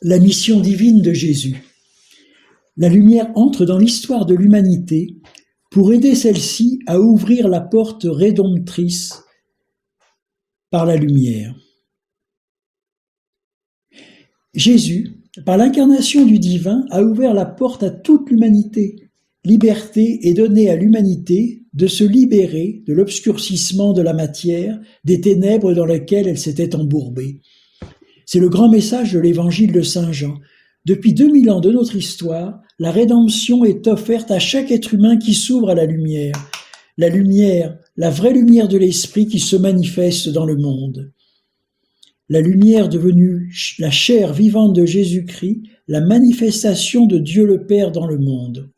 la mission divine de Jésus. La lumière entre dans l'histoire de l'humanité pour aider celle-ci à ouvrir la porte rédemptrice par la lumière. Jésus, par l'incarnation du divin, a ouvert la porte à toute l'humanité. Liberté est donnée à l'humanité de se libérer de l'obscurcissement de la matière, des ténèbres dans lesquelles elle s'était embourbée. C'est le grand message de l'évangile de Saint Jean. Depuis 2000 ans de notre histoire, la rédemption est offerte à chaque être humain qui s'ouvre à la lumière, la vraie lumière de l'esprit qui se manifeste dans le monde. La lumière devenue la chair vivante de Jésus-Christ, la manifestation de Dieu le Père dans le monde.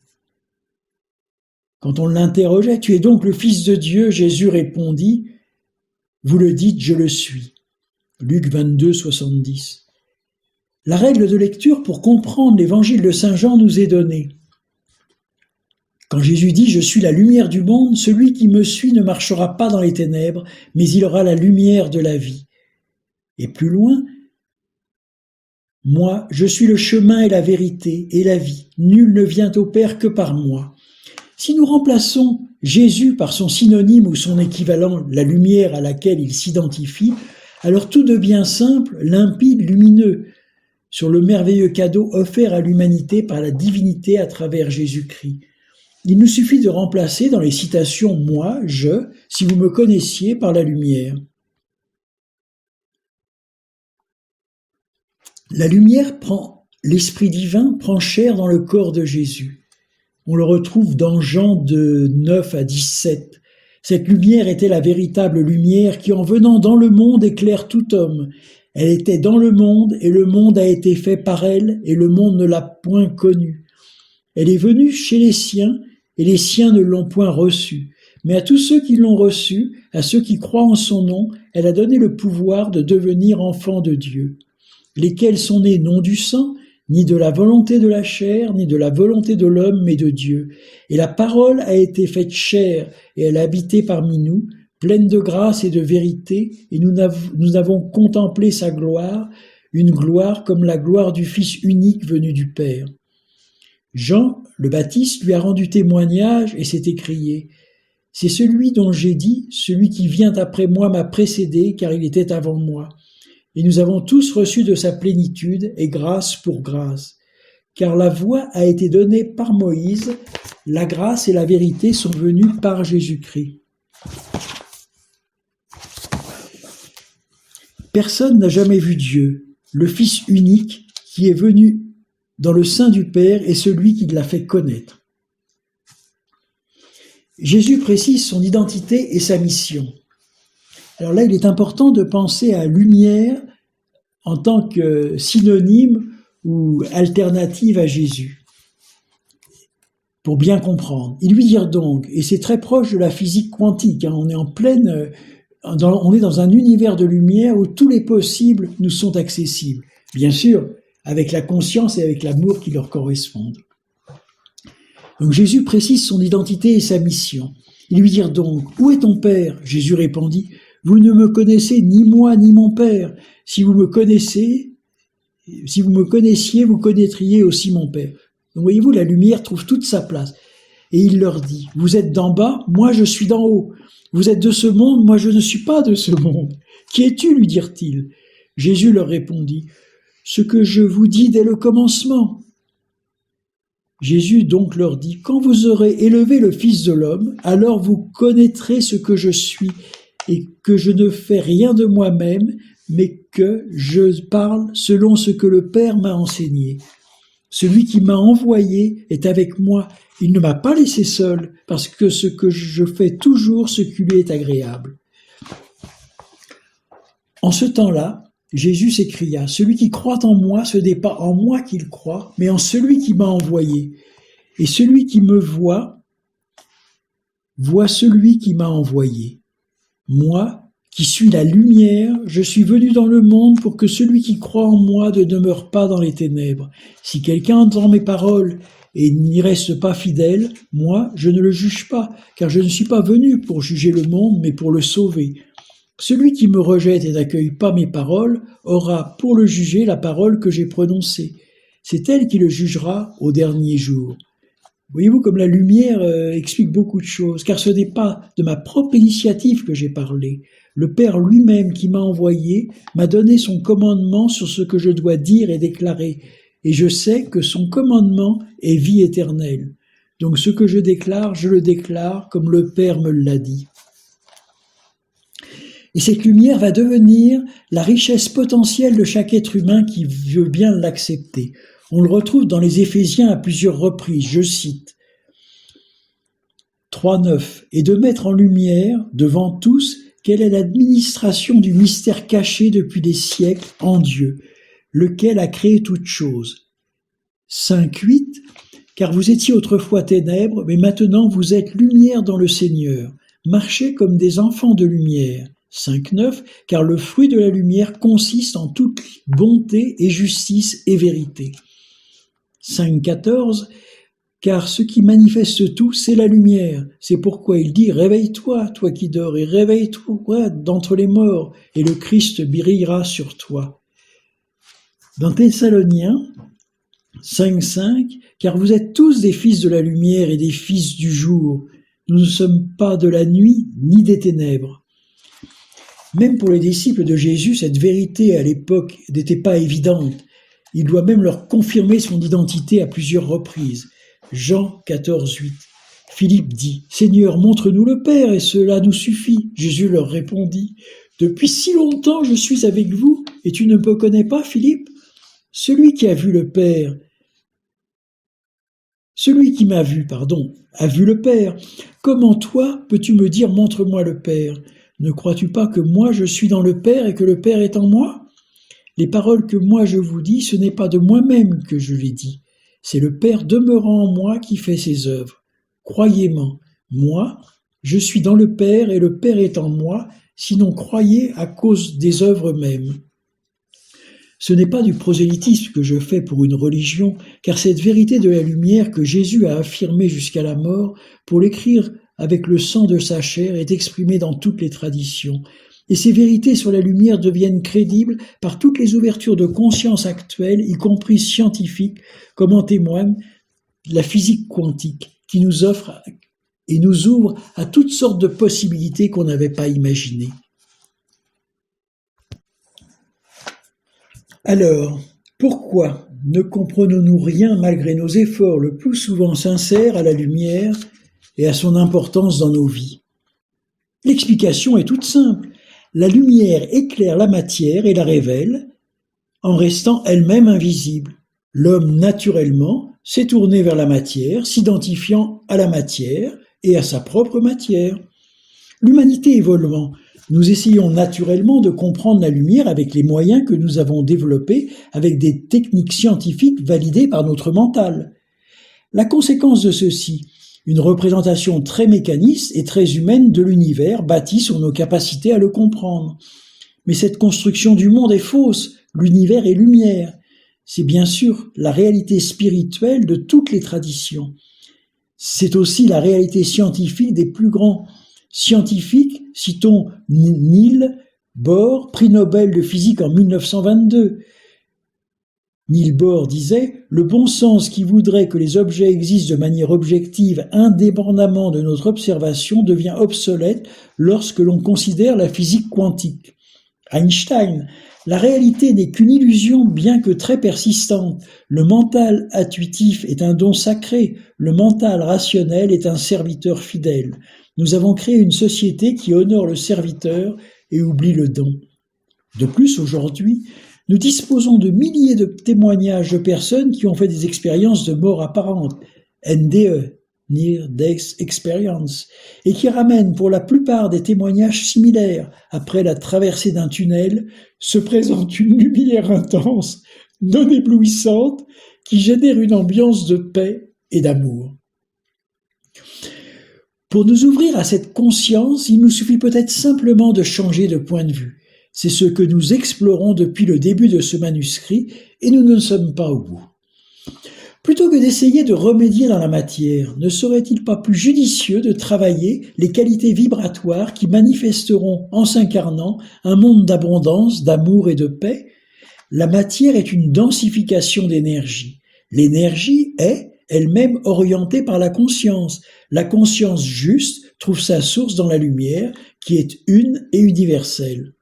Quand on l'interrogeait, « Tu es donc le Fils de Dieu ?» Jésus répondit, « Vous le dites, je le suis. » Luc 22, 70. La règle de lecture pour comprendre l'évangile de Saint Jean nous est donnée. Quand Jésus dit « Je suis la lumière du monde, celui qui me suit ne marchera pas dans les ténèbres, mais il aura la lumière de la vie. » Et plus loin, « Moi, je suis le chemin et la vérité et la vie. Nul ne vient au Père que par moi. » Si nous remplaçons Jésus par son synonyme ou son équivalent, la lumière à laquelle il s'identifie, alors tout devient simple, limpide, lumineux, sur le merveilleux cadeau offert à l'humanité par la divinité à travers Jésus-Christ. Il nous suffit de remplacer dans les citations « moi »,« je », si vous me connaissiez, par la lumière. La lumière l'Esprit divin prend chair dans le corps de Jésus. On le retrouve dans Jean de 9 à 17. Cette lumière était la véritable lumière qui, en venant dans le monde, éclaire tout homme. Elle était dans le monde, et le monde a été fait par elle, et le monde ne l'a point connue. Elle est venue chez les siens, et les siens ne l'ont point reçue. Mais à tous ceux qui l'ont reçue, à ceux qui croient en son nom, elle a donné le pouvoir de devenir enfants de Dieu, lesquels sont nés non du sang, ni de la volonté de la chair, ni de la volonté de l'homme, mais de Dieu. Et la parole a été faite chair, et elle a habité parmi nous, pleine de grâce et de vérité, et nous avons contemplé sa gloire, une gloire comme la gloire du Fils unique venu du Père. Jean, le Baptiste, lui a rendu témoignage et s'est écrié « C'est celui dont j'ai dit, celui qui vient après moi m'a précédé, car il était avant moi. » Et nous avons tous reçu de sa plénitude, et grâce pour grâce. Car la voix a été donnée par Moïse, la grâce et la vérité sont venues par Jésus-Christ. Personne n'a jamais vu Dieu, le Fils unique qui est venu dans le sein du Père et celui qui l'a fait connaître. Jésus précise son identité et sa mission. Alors là, il est important de penser à lumière en tant que synonyme ou alternative à Jésus, pour bien comprendre. Il lui dit donc, et c'est très proche de la physique quantique, on est on est dans un univers de lumière où tous les possibles nous sont accessibles, bien sûr, avec la conscience et avec l'amour qui leur correspondent. Donc Jésus précise son identité et sa mission. Il lui dit donc, « Où est ton Père ?» Jésus répondit, « Vous ne me connaissez ni moi ni mon Père. Si vous me connaissiez, vous connaîtriez aussi mon Père. » Donc voyez-vous, la lumière trouve toute sa place. Et il leur dit, « Vous êtes d'en bas, moi je suis d'en haut. Vous êtes de ce monde, moi je ne suis pas de ce monde. Qui es-tu » lui dirent-ils. Jésus leur répondit, « Ce que je vous dis dès le commencement. » Jésus donc leur dit, « Quand vous aurez élevé le Fils de l'homme, alors vous connaîtrez ce que je suis, et que je ne fais rien de moi-même, mais que je parle selon ce que le Père m'a enseigné. Celui qui m'a envoyé est avec moi. Il ne m'a pas laissé seul, parce que ce que je fais toujours ce qui lui est agréable. » En ce temps-là, Jésus s'écria, « Celui qui croit en moi, ce n'est pas en moi qu'il croit, mais en celui qui m'a envoyé. Et celui qui me voit celui qui m'a envoyé. Moi, qui suis la lumière, je suis venu dans le monde pour que celui qui croit en moi ne demeure pas dans les ténèbres. Si quelqu'un entend mes paroles et n'y reste pas fidèle, moi, je ne le juge pas, car je ne suis pas venu pour juger le monde, mais pour le sauver. Celui qui me rejette et n'accueille pas mes paroles aura pour le juger la parole que j'ai prononcée. C'est elle qui le jugera au dernier jour. Voyez-vous comme la lumière explique beaucoup de choses, car ce n'est pas de ma propre initiative que j'ai parlé. Le Père lui-même qui m'a envoyé m'a donné son commandement sur ce que je dois dire et déclarer, et je sais que son commandement est vie éternelle. Donc ce que je le déclare comme le Père me l'a dit. Et cette lumière va devenir la richesse potentielle de chaque être humain qui veut bien l'accepter. On le retrouve dans les Éphésiens à plusieurs reprises, je cite 3.9 « Et de mettre en lumière devant tous quelle est l'administration du mystère caché depuis des siècles en Dieu, lequel a créé toutes choses. » 5.8 « Car vous étiez autrefois ténèbres, mais maintenant vous êtes lumière dans le Seigneur. Marchez comme des enfants de lumière. » 5.9 « Car le fruit de la lumière consiste en toute bonté et justice et vérité. » 5.14 « Car ce qui manifeste tout, c'est la lumière. C'est pourquoi il dit « Réveille-toi, toi qui dors, et réveille-toi d'entre les morts, et le Christ brillera sur toi. » Dans Thessaloniens 5.5 « Car vous êtes tous des fils de la lumière et des fils du jour. Nous ne sommes pas de la nuit ni des ténèbres. » Même pour les disciples de Jésus, cette vérité à l'époque n'était pas évidente. Il doit même leur confirmer son identité à plusieurs reprises. Jean 14.8. Philippe dit « Seigneur, montre-nous le Père, et cela nous suffit. » Jésus leur répondit « Depuis si longtemps je suis avec vous, et tu ne me connais pas, Philippe? Celui qui m'a vu, a vu le Père. Comment toi peux-tu me dire « Montre-moi le Père » ? Ne crois-tu pas que moi je suis dans le Père et que le Père est en moi ? Les paroles que moi je vous dis, ce n'est pas de moi-même que je les dis. C'est le Père demeurant en moi qui fait ses œuvres. Croyez-moi, moi, je suis dans le Père et le Père est en moi, sinon croyez à cause des œuvres mêmes. Ce n'est pas du prosélytisme que je fais pour une religion, car cette vérité de la lumière que Jésus a affirmée jusqu'à la mort, pour l'écrire avec le sang de sa chair, est exprimée dans toutes les traditions. Et ces vérités sur la lumière deviennent crédibles par toutes les ouvertures de conscience actuelles, y compris scientifiques, comme en témoigne la physique quantique, qui nous offre et nous ouvre à toutes sortes de possibilités qu'on n'avait pas imaginées. Alors, pourquoi ne comprenons-nous rien malgré nos efforts le plus souvent sincères à la lumière et à son importance dans nos vies? L'explication est toute simple. La lumière éclaire la matière et la révèle en restant elle-même invisible. L'homme, naturellement, s'est tourné vers la matière, s'identifiant à la matière et à sa propre matière. L'humanité évoluant, nous essayons naturellement de comprendre la lumière avec les moyens que nous avons développés avec des techniques scientifiques validées par notre mental. La conséquence de ceci, une représentation très mécaniste et très humaine de l'univers bâtie sur nos capacités à le comprendre. Mais cette construction du monde est fausse, l'univers est lumière. C'est bien sûr la réalité spirituelle de toutes les traditions. C'est aussi la réalité scientifique des plus grands scientifiques, citons Niels Bohr, prix Nobel de physique en 1922. Niels Bohr disait « Le bon sens qui voudrait que les objets existent de manière objective indépendamment de notre observation devient obsolète lorsque l'on considère la physique quantique. » Einstein « La réalité n'est qu'une illusion bien que très persistante. Le mental intuitif est un don sacré. Le mental rationnel est un serviteur fidèle. Nous avons créé une société qui honore le serviteur et oublie le don. » De plus, aujourd'hui, nous disposons de milliers de témoignages de personnes qui ont fait des expériences de mort apparente, NDE, Near Death Experience, et qui ramènent pour la plupart des témoignages similaires. Après la traversée d'un tunnel, se présente une lumière intense, non éblouissante, qui génère une ambiance de paix et d'amour. Pour nous ouvrir à cette conscience, il nous suffit peut-être simplement de changer de point de vue. C'est ce que nous explorons depuis le début de ce manuscrit et nous ne sommes pas au bout. Plutôt que d'essayer de remédier dans la matière, ne serait-il pas plus judicieux de travailler les qualités vibratoires qui manifesteront, en s'incarnant, un monde d'abondance, d'amour et de paix? La matière est une densification d'énergie. L'énergie est elle-même orientée par la conscience. La conscience juste trouve sa source dans la lumière, qui est une et universelle.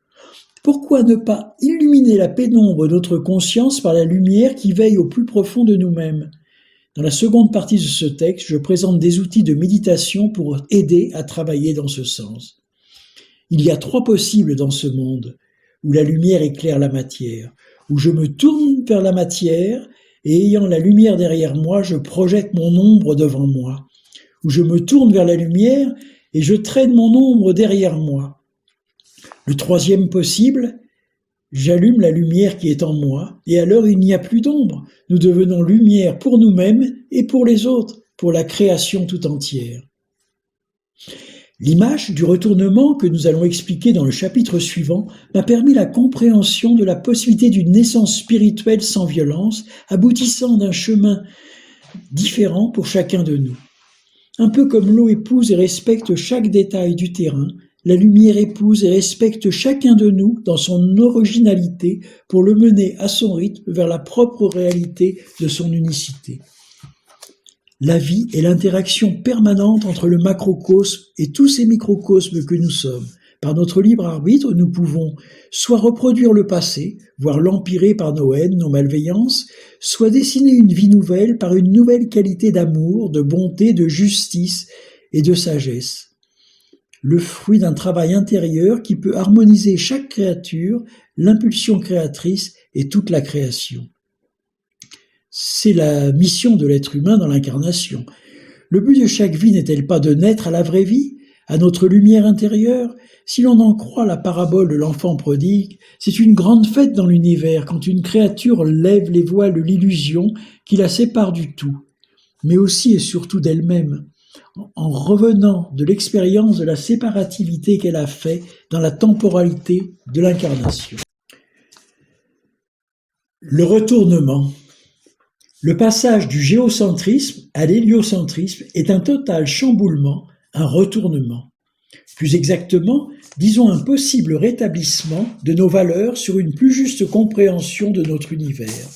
Pourquoi ne pas illuminer la pénombre de notre conscience par la lumière qui veille au plus profond de nous-mêmes? Dans la seconde partie de ce texte, je présente des outils de méditation pour aider à travailler dans ce sens. Il y a 3 possibles dans ce monde, où la lumière éclaire la matière, où je me tourne vers la matière et ayant la lumière derrière moi, je projette mon ombre devant moi, où je me tourne vers la lumière et je traîne mon ombre derrière moi. Le 3e possible, j'allume la lumière qui est en moi, et alors il n'y a plus d'ombre. Nous devenons lumière pour nous-mêmes et pour les autres, pour la création tout entière. L'image du retournement que nous allons expliquer dans le chapitre suivant m'a permis la compréhension de la possibilité d'une naissance spirituelle sans violence, aboutissant d'un chemin différent pour chacun de nous. Un peu comme l'eau épouse et respecte chaque détail du terrain, la lumière épouse et respecte chacun de nous dans son originalité pour le mener à son rythme vers la propre réalité de son unicité. La vie est l'interaction permanente entre le macrocosme et tous ces microcosmes que nous sommes. Par notre libre arbitre, nous pouvons soit reproduire le passé, voire l'empirer par nos haines, nos malveillances, soit dessiner une vie nouvelle par une nouvelle qualité d'amour, de bonté, de justice et de sagesse. Le fruit d'un travail intérieur qui peut harmoniser chaque créature, l'impulsion créatrice et toute la création. C'est la mission de l'être humain dans l'incarnation. Le but de chaque vie n'est-elle pas de naître à la vraie vie, à notre lumière intérieure? Si l'on en croit la parabole de l'enfant prodigue, c'est une grande fête dans l'univers quand une créature lève les voiles de l'illusion qui la sépare du tout, mais aussi et surtout d'elle-même, en revenant de l'expérience de la séparativité qu'elle a fait dans la temporalité de l'incarnation. Le retournement. Le passage du géocentrisme à l'héliocentrisme est un total chamboulement, un retournement. Plus exactement, disons un possible rétablissement de nos valeurs sur une plus juste compréhension de notre univers.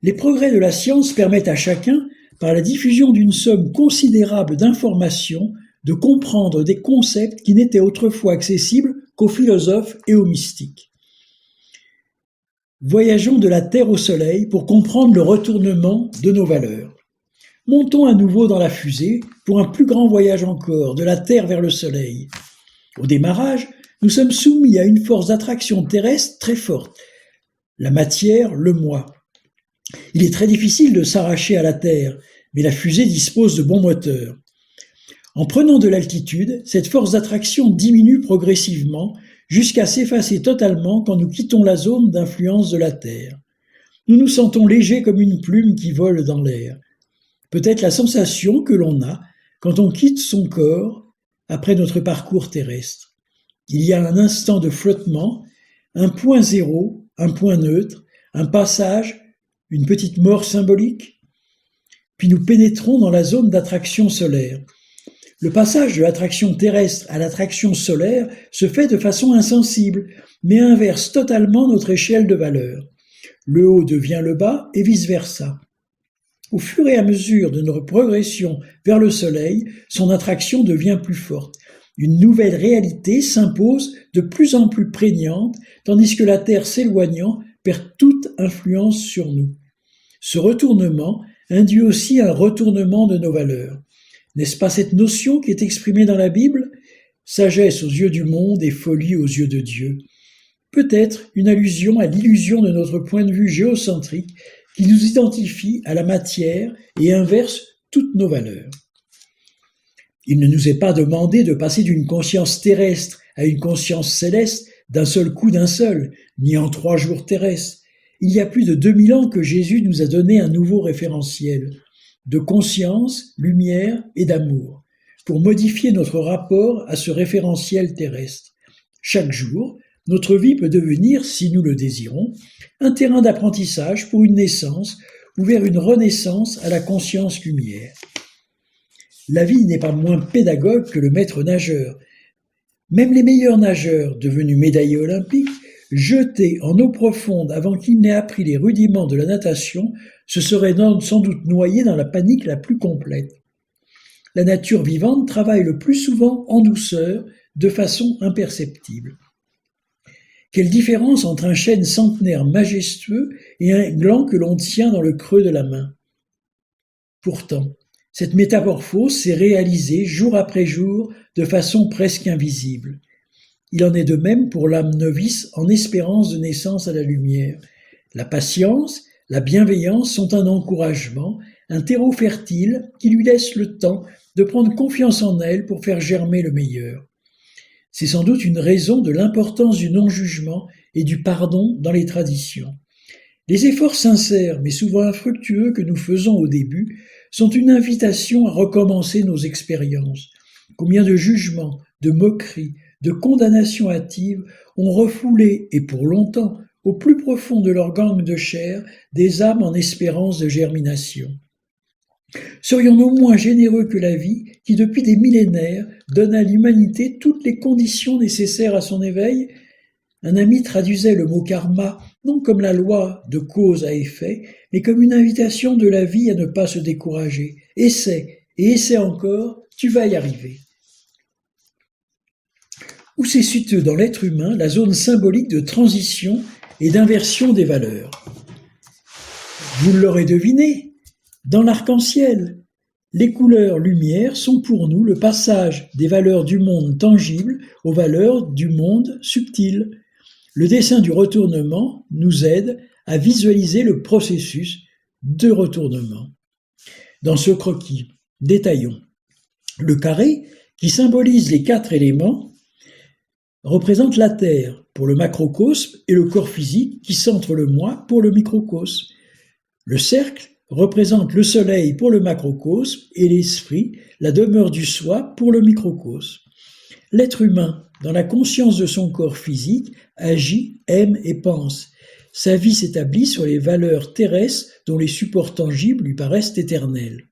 Les progrès de la science permettent à chacun, par la diffusion d'une somme considérable d'informations, de comprendre des concepts qui n'étaient autrefois accessibles qu'aux philosophes et aux mystiques. Voyageons de la Terre au Soleil pour comprendre le retournement de nos valeurs. Montons à nouveau dans la fusée pour un plus grand voyage encore, de la Terre vers le Soleil. Au démarrage, nous sommes soumis à une force d'attraction terrestre très forte, la matière, le moi. Il est très difficile de s'arracher à la Terre, mais la fusée dispose de bons moteurs. En prenant de l'altitude, cette force d'attraction diminue progressivement jusqu'à s'effacer totalement quand nous quittons la zone d'influence de la Terre. Nous nous sentons légers comme une plume qui vole dans l'air. Peut-être la sensation que l'on a quand on quitte son corps après notre parcours terrestre. Il y a un instant de flottement, un point zéro, un point neutre, un passage, une petite mort symbolique, puis nous pénétrons dans la zone d'attraction solaire. Le passage de l'attraction terrestre à l'attraction solaire se fait de façon insensible, mais inverse totalement notre échelle de valeur. Le haut devient le bas et vice-versa. Au fur et à mesure de notre progression vers le soleil, son attraction devient plus forte. Une nouvelle réalité s'impose de plus en plus prégnante, tandis que la Terre s'éloignant perd toute influence sur nous. Ce retournement induit aussi un retournement de nos valeurs. N'est-ce pas cette notion qui est exprimée dans la Bible? Sagesse aux yeux du monde et folie aux yeux de Dieu. Peut-être une allusion à l'illusion de notre point de vue géocentrique qui nous identifie à la matière et inverse toutes nos valeurs. Il ne nous est pas demandé de passer d'une conscience terrestre à une conscience céleste d'un seul coup d'un seul, ni en 3 jours terrestres. Il y a plus de 2000 ans que Jésus nous a donné un nouveau référentiel de conscience, lumière et d'amour pour modifier notre rapport à ce référentiel terrestre. Chaque jour, notre vie peut devenir, si nous le désirons, un terrain d'apprentissage pour une naissance ou vers une renaissance à la conscience lumière. La vie n'est pas moins pédagogue que le maître nageur. Même les meilleurs nageurs, devenus médaillés olympiques, jetés en eau profonde avant qu'ils n'aient appris les rudiments de la natation, se seraient sans doute noyés dans la panique la plus complète. La nature vivante travaille le plus souvent en douceur, de façon imperceptible. Quelle différence entre un chêne centenaire majestueux et un gland que l'on tient dans le creux de la main. Pourtant, cette métamorphose s'est réalisée jour après jour de façon presque invisible. Il en est de même pour l'âme novice en espérance de naissance à la lumière. La patience, la bienveillance sont un encouragement, un terreau fertile qui lui laisse le temps de prendre confiance en elle pour faire germer le meilleur. C'est sans doute une raison de l'importance du non-jugement et du pardon dans les traditions. Les efforts sincères, mais souvent infructueux que nous faisons au début, sont une invitation à recommencer nos expériences. Combien de jugements, de moqueries, de condamnations hâtives ont refoulé, et pour longtemps, au plus profond de leur gangue de chair, des âmes en espérance de germination. Serions-nous moins généreux que la vie, qui depuis des millénaires donne à l'humanité toutes les conditions nécessaires à son éveil? Un ami traduisait le mot karma non comme la loi de cause à effet, mais comme une invitation de la vie à ne pas se décourager. Essaie, et essaie encore, tu vas y arriver. Où se situe dans l'être humain la zone symbolique de transition et d'inversion des valeurs? Vous l'aurez deviné, dans l'arc-en-ciel. Les couleurs lumière sont pour nous le passage des valeurs du monde tangible aux valeurs du monde subtil. Le dessin du retournement nous aide à visualiser le processus de retournement. Dans ce croquis, détaillons. Le carré, qui symbolise les 4 éléments, représente la Terre pour le macrocosme et le corps physique qui centre le moi pour le microcosme. Le cercle représente le soleil pour le macrocosme et l'esprit, la demeure du soi pour le microcosme. L'être humain, dans la conscience de son corps physique, agit, aime et pense. Sa vie s'établit sur les valeurs terrestres dont les supports tangibles lui paraissent éternels.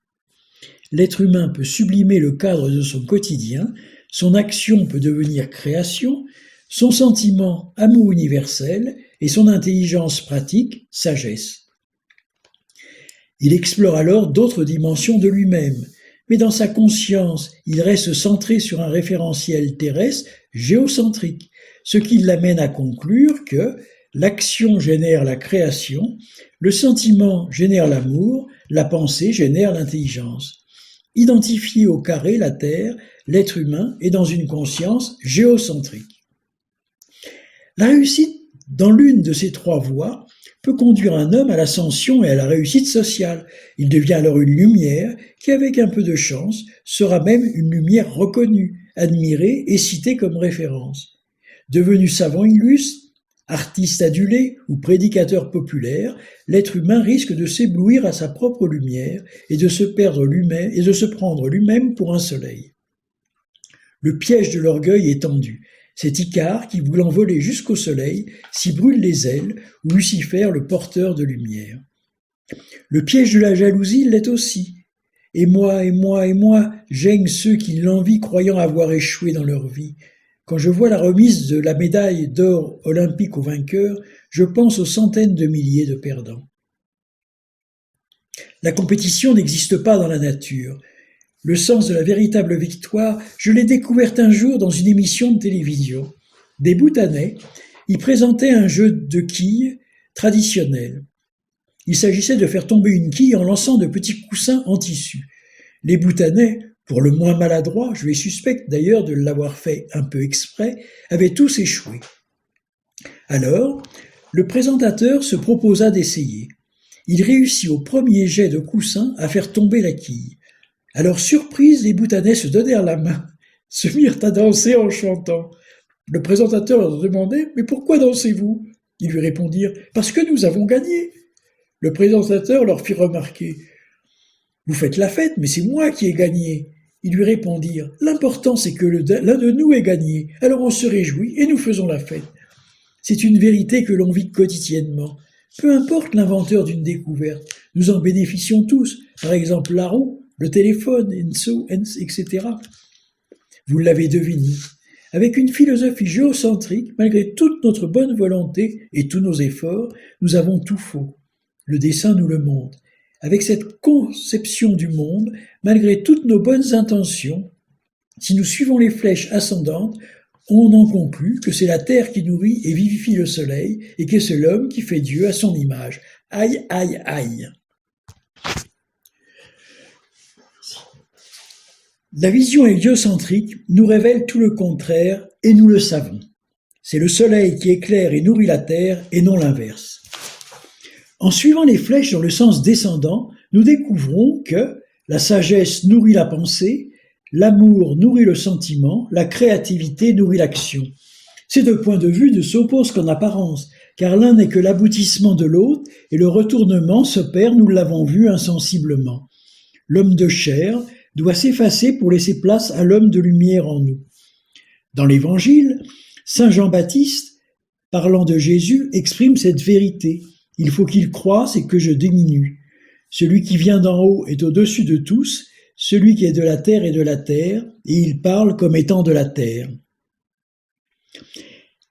L'être humain peut sublimer le cadre de son quotidien, son action peut devenir création, son sentiment amour universel et son intelligence pratique sagesse. Il explore alors d'autres dimensions de lui-même, mais dans sa conscience, il reste centré sur un référentiel terrestre géocentrique, ce qui l'amène à conclure que l'action génère la création, le sentiment génère l'amour, la pensée génère l'intelligence. Identifié au carré, la Terre, l'être humain est dans une conscience géocentrique. La réussite dans l'une de ces 3 voies peut conduire un homme à l'ascension et à la réussite sociale. Il devient alors une lumière qui, avec un peu de chance, sera même une lumière reconnue, admirée et citée comme référence. Devenu savant illustre, artiste adulé ou prédicateur populaire, l'être humain risque de s'éblouir à sa propre lumière et de se perdre lui-même et de se prendre lui-même pour un soleil. Le piège de l'orgueil est tendu. C'est Icare qui, voulant voler jusqu'au soleil, s'y brûle les ailes, ou Lucifer, le porteur de lumière. Le piège de la jalousie l'est aussi. Et moi, gênent ceux qui l'envient croyant avoir échoué dans leur vie. Quand je vois la remise de la médaille d'or olympique aux vainqueurs, je pense aux centaines de milliers de perdants. La compétition n'existe pas dans la nature. Le sens de la véritable victoire, je l'ai découvert un jour dans une émission de télévision. Des Bhoutanais y présentaient un jeu de quilles traditionnel. Il s'agissait de faire tomber une quille en lançant de petits coussins en tissu. Les Bhoutanais, pour le moins maladroits, je les suspecte d'ailleurs de l'avoir fait un peu exprès, avaient tous échoué. Alors, le présentateur se proposa d'essayer. Il réussit au premier jet de coussin à faire tomber la quille. Alors, surprise, les Bhoutanais se donnèrent la main, se mirent à danser en chantant. Le présentateur leur demandait « Mais pourquoi dansez-vous » Ils lui répondirent « Parce que nous avons gagné ». Le présentateur leur fit remarquer « Vous faites la fête, mais c'est moi qui ai gagné ». Ils lui répondirent « L'important, c'est que l'un de nous ait gagné, alors on se réjouit et nous faisons la fête ». C'est une vérité que l'on vit quotidiennement. Peu importe l'inventeur d'une découverte, nous en bénéficions tous. Par exemple, la roue, le téléphone, etc. Vous l'avez deviné. Avec une philosophie géocentrique, malgré toute notre bonne volonté et tous nos efforts, nous avons tout faux. Le dessin nous le montre. Avec cette conception du monde, malgré toutes nos bonnes intentions, si nous suivons les flèches ascendantes, on en conclut que c'est la terre qui nourrit et vivifie le soleil, et que c'est l'homme qui fait Dieu à son image. Aïe, aïe, aïe. La vision héliocentrique nous révèle tout le contraire, et nous le savons. C'est le soleil qui éclaire et nourrit la terre, et non l'inverse. En suivant les flèches dans le sens descendant, nous découvrons que la sagesse nourrit la pensée, l'amour nourrit le sentiment, la créativité nourrit l'action. Ces deux points de vue ne s'opposent qu'en apparence, car l'un n'est que l'aboutissement de l'autre, et le retournement s'opère, nous l'avons vu, insensiblement. L'homme de chair doit s'effacer pour laisser place à l'homme de lumière en nous. Dans l'Évangile, saint Jean-Baptiste, parlant de Jésus, exprime cette vérité. Il faut qu'il croisse et que je diminue. Celui qui vient d'en haut est au-dessus de tous, celui qui est de la terre est de la terre, et il parle comme étant de la terre.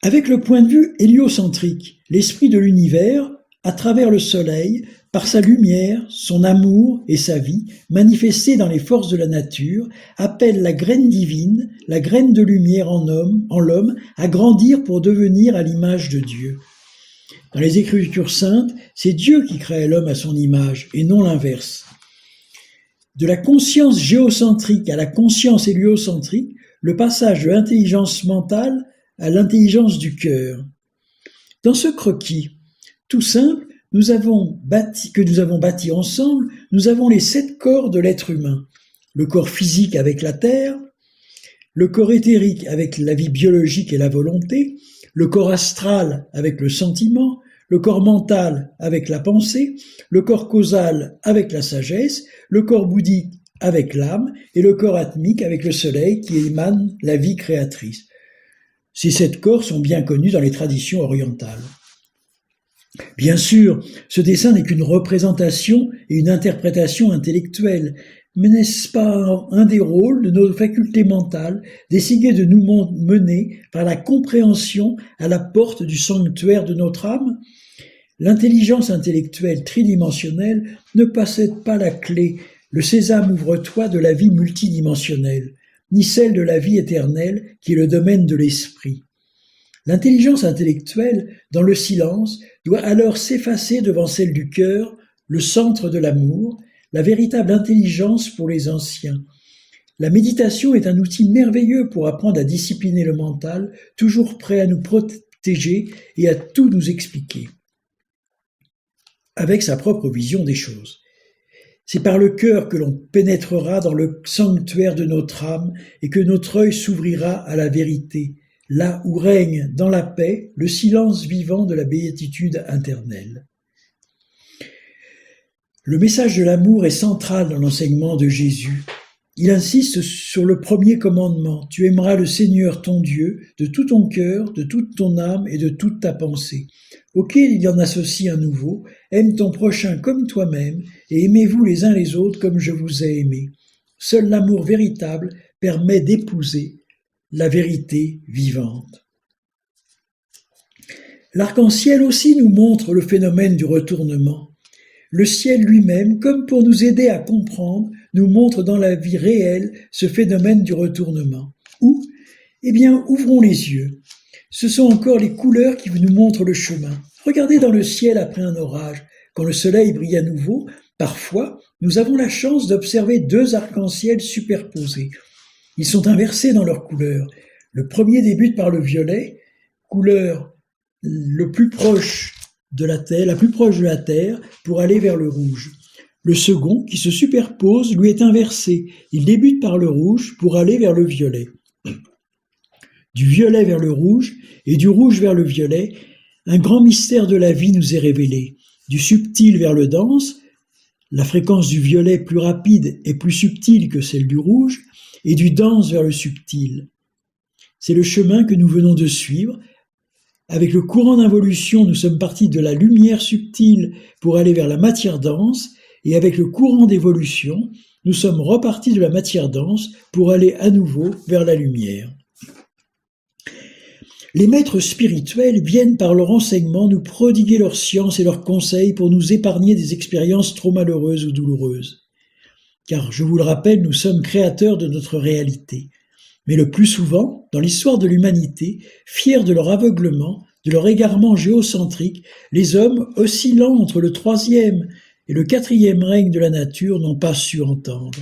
Avec le point de vue héliocentrique, l'esprit de l'univers, à travers le soleil, par sa lumière, son amour et sa vie, manifestés dans les forces de la nature, appelle la graine divine, la graine de lumière en l'homme, à grandir pour devenir à l'image de Dieu. Dans les Écritures saintes, c'est Dieu qui crée l'homme à son image, et non l'inverse. De la conscience géocentrique à la conscience héliocentrique, le passage de l'intelligence mentale à l'intelligence du cœur. Dans ce croquis, tout simple, que nous avons bâti ensemble, nous avons les 7 corps de l'être humain. Le corps physique avec la terre, le corps éthérique avec la vie biologique et la volonté, le corps astral avec le sentiment, le corps mental avec la pensée, le corps causal avec la sagesse, le corps bouddhique avec l'âme et le corps atmique avec le soleil qui émane la vie créatrice. Ces 7 corps sont bien connus dans les traditions orientales. Bien sûr, ce dessin n'est qu'une représentation et une interprétation intellectuelle, mais n'est-ce pas un des rôles de nos facultés mentales d'essayer de nous mener par la compréhension à la porte du sanctuaire de notre âme ? L'intelligence intellectuelle tridimensionnelle ne possède pas la clé, le sésame ouvre-toi de la vie multidimensionnelle, ni celle de la vie éternelle qui est le domaine de l'esprit. L'intelligence intellectuelle, dans le silence, doit alors s'effacer devant celle du cœur, le centre de l'amour, la véritable intelligence pour les anciens. La méditation est un outil merveilleux pour apprendre à discipliner le mental, toujours prêt à nous protéger et à tout nous expliquer, avec sa propre vision des choses. C'est par le cœur que l'on pénétrera dans le sanctuaire de notre âme et que notre œil s'ouvrira à la vérité, là où règne dans la paix le silence vivant de la béatitude internelle. Le message de l'amour est central dans l'enseignement de Jésus. Il insiste sur le premier commandement. Tu aimeras le Seigneur ton Dieu de tout ton cœur, de toute ton âme et de toute ta pensée. Auquel il y en associe un nouveau. Aime ton prochain comme toi-même et aimez-vous les uns les autres comme je vous ai aimés. Seul l'amour véritable permet d'épouser la vérité vivante. L'arc-en-ciel aussi nous montre le phénomène du retournement. Le ciel lui-même, comme pour nous aider à comprendre, nous montre dans la vie réelle ce phénomène du retournement. Où ? Eh bien, ouvrons les yeux. Ce sont encore les couleurs qui nous montrent le chemin. Regardez dans le ciel après un orage. Quand le soleil brille à nouveau, parfois, nous avons la chance d'observer 2 arcs-en-ciel superposés. Ils sont inversés dans leurs couleurs. Le premier débute par le violet, couleur le plus proche de la terre, pour aller vers le rouge. Le second, qui se superpose, lui est inversé. Il débute par le rouge pour aller vers le violet. Du violet vers le rouge et du rouge vers le violet, un grand mystère de la vie nous est révélé. Du subtil vers le dense, la fréquence du violet plus rapide et plus subtile que celle du rouge, et du dense vers le subtil. C'est le chemin que nous venons de suivre, Avec le courant d'involution, nous sommes partis de la lumière subtile pour aller vers la matière dense, et avec le courant d'évolution, nous sommes repartis de la matière dense pour aller à nouveau vers la lumière. Les maîtres spirituels viennent par leur enseignement nous prodiguer leur science et leurs conseils pour nous épargner des expériences trop malheureuses ou douloureuses. Car, je vous le rappelle, nous sommes créateurs de notre réalité. Mais le plus souvent, dans l'histoire de l'humanité, fiers de leur aveuglement, de leur égarement géocentrique, les hommes, oscillant entre le 3e et le 4e règne de la nature, n'ont pas su entendre.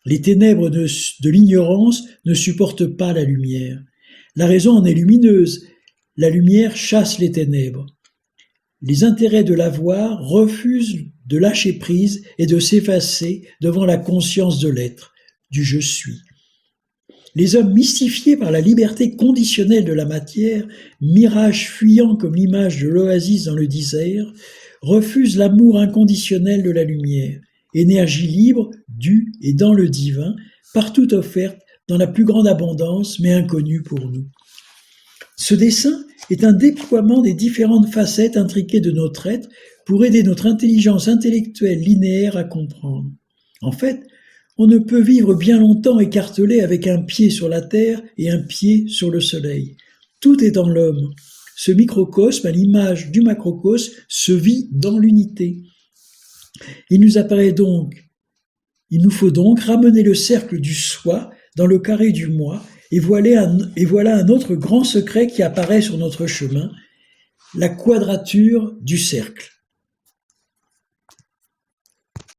Les ténèbres de l'ignorance ne supportent pas la lumière. La raison en est lumineuse. La lumière chasse les ténèbres. Les intérêts de l'avoir refusent de lâcher prise et de s'effacer devant la conscience de l'être, du je suis. Les hommes mystifiés par la liberté conditionnelle de la matière, mirage fuyant comme l'image de l'oasis dans le désert, refusent l'amour inconditionnel de la lumière, énergie libre, du et dans le divin, partout offerte dans la plus grande abondance, mais inconnue pour nous. Ce dessin est un déploiement des différentes facettes intriquées de notre être pour aider notre intelligence intellectuelle linéaire à comprendre. En fait, on ne peut vivre bien longtemps écartelé avec un pied sur la terre et un pied sur le soleil. Tout est dans l'homme. Ce microcosme, à l'image du macrocosme, se vit dans l'unité. Il nous faut donc ramener le cercle du soi dans le carré du moi, et voilà un autre grand secret qui apparaît sur notre chemin, la quadrature du cercle.